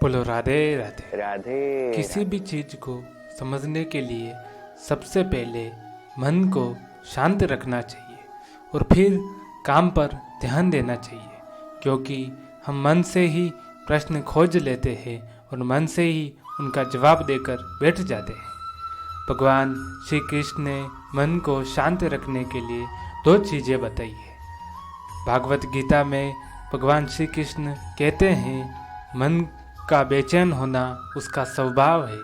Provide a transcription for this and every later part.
बोलो राधे राधे। राधे किसी भी चीज को समझने के लिए सबसे पहले मन को शांत रखना चाहिए और फिर काम पर ध्यान देना चाहिए, क्योंकि हम मन से ही प्रश्न खोज लेते हैं और मन से ही उनका जवाब देकर बैठ जाते हैं। भगवान श्री कृष्ण ने मन को शांत रखने के लिए दो चीज़ें बताई है। भागवत गीता में भगवान श्री कृष्ण कहते हैं मन का बेचैन होना उसका स्वभाव है।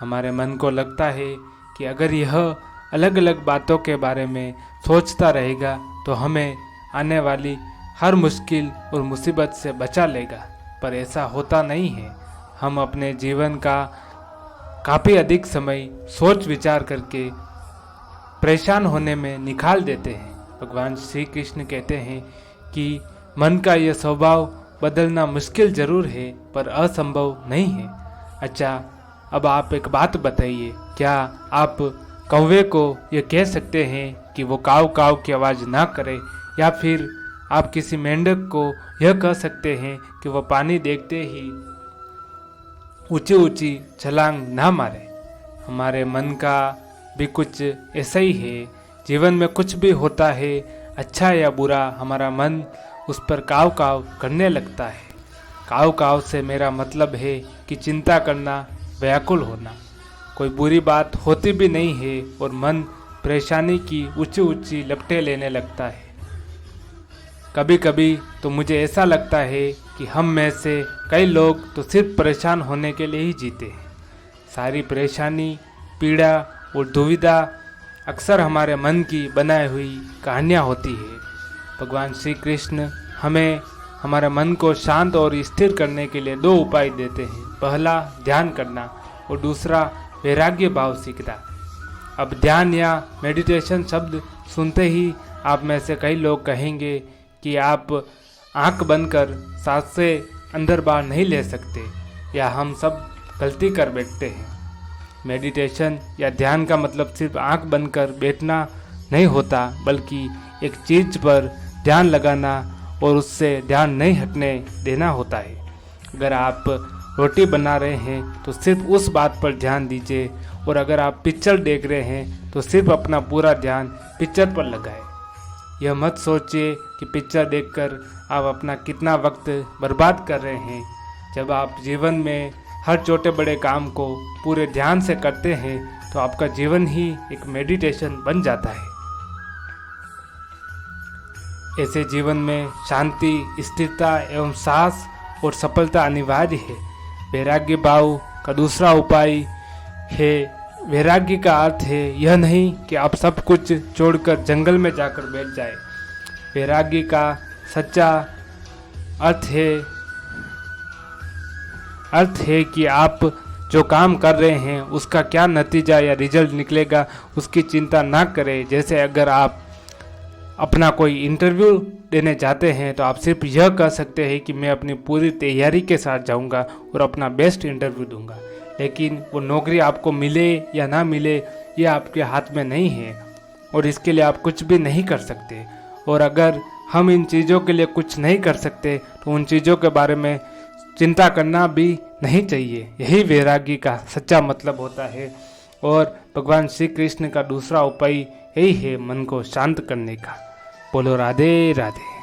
हमारे मन को लगता है कि अगर यह अलग अलग बातों के बारे में सोचता रहेगा तो हमें आने वाली हर मुश्किल और मुसीबत से बचा लेगा, पर ऐसा होता नहीं है। हम अपने जीवन का काफ़ी अधिक समय सोच विचार करके परेशान होने में निकाल देते हैं। भगवान श्री कृष्ण कहते हैं कि मन का यह स्वभाव बदलना मुश्किल ज़रूर है पर असंभव नहीं है। अच्छा, अब आप एक बात बताइए, क्या आप कौवे को ये कह सकते हैं कि वो काव काव की आवाज़ ना करे, या फिर आप किसी मेंढक को यह कह सकते हैं कि वह पानी देखते ही ऊंची ऊंची छलांग ना मारे? हमारे मन का भी कुछ ऐसा ही है। जीवन में कुछ भी होता है, अच्छा या बुरा, हमारा मन उस पर काव काव करने लगता है। काव काव से मेरा मतलब है कि चिंता करना, व्याकुल होना। कोई बुरी बात होती भी नहीं है और मन परेशानी की ऊंची ऊंची लपटें लेने लगता है। कभी कभी तो मुझे ऐसा लगता है कि हम में से कई लोग तो सिर्फ परेशान होने के लिए ही जीते हैं। सारी परेशानी, पीड़ा और दुविधा अक्सर हमारे मन की बनाई हुई कहानियाँ होती है। भगवान श्री कृष्ण हमें हमारे मन को शांत और स्थिर करने के लिए दो उपाय देते हैं। पहला ध्यान करना और दूसरा वैराग्य भाव सीखना। अब ध्यान या मेडिटेशन शब्द सुनते ही आप में से कई लोग कहेंगे कि आप आंख बंद कर सांसें अंदर बाहर नहीं ले सकते, या हम सब गलती कर बैठते हैं। मेडिटेशन या ध्यान का मतलब सिर्फ आंख बंद कर बैठना नहीं होता, बल्कि एक चीज़ पर ध्यान लगाना और उससे ध्यान नहीं हटने देना होता है। अगर आप रोटी बना रहे हैं तो सिर्फ उस बात पर ध्यान दीजिए, और अगर आप पिक्चर देख रहे हैं तो सिर्फ अपना पूरा ध्यान पिक्चर पर लगाएं। यह मत सोचिए कि पिक्चर देखकर आप अपना कितना वक्त बर्बाद कर रहे हैं। जब आप जीवन में हर छोटे बड़े काम को पूरे ध्यान से करते हैं तो आपका जीवन ही एक मेडिटेशन बन जाता है। ऐसे जीवन में शांति, स्थिरता एवं साहस और सफलता अनिवार्य है। वैराग्य भाव का दूसरा उपाय है, वैराग्य का अर्थ है यह नहीं कि आप सब कुछ छोड़कर जंगल में जाकर बैठ जाए। वैराग्य का सच्चा अर्थ है कि आप जो काम कर रहे हैं उसका क्या नतीजा या रिजल्ट निकलेगा उसकी चिंता ना करें। जैसे अगर आप अपना कोई इंटरव्यू देने जाते हैं तो आप सिर्फ यह कह सकते हैं कि मैं अपनी पूरी तैयारी के साथ जाऊंगा और अपना बेस्ट इंटरव्यू दूंगा, लेकिन वो नौकरी आपको मिले या ना मिले ये आपके हाथ में नहीं है और इसके लिए आप कुछ भी नहीं कर सकते। और अगर हम इन चीज़ों के लिए कुछ नहीं कर सकते तो उन चीज़ों के बारे में चिंता करना भी नहीं चाहिए। यही वैराग्य का सच्चा मतलब होता है। और भगवान श्री कृष्ण का दूसरा उपाय यही है मन को शांत करने का। बोलो राधे राधे।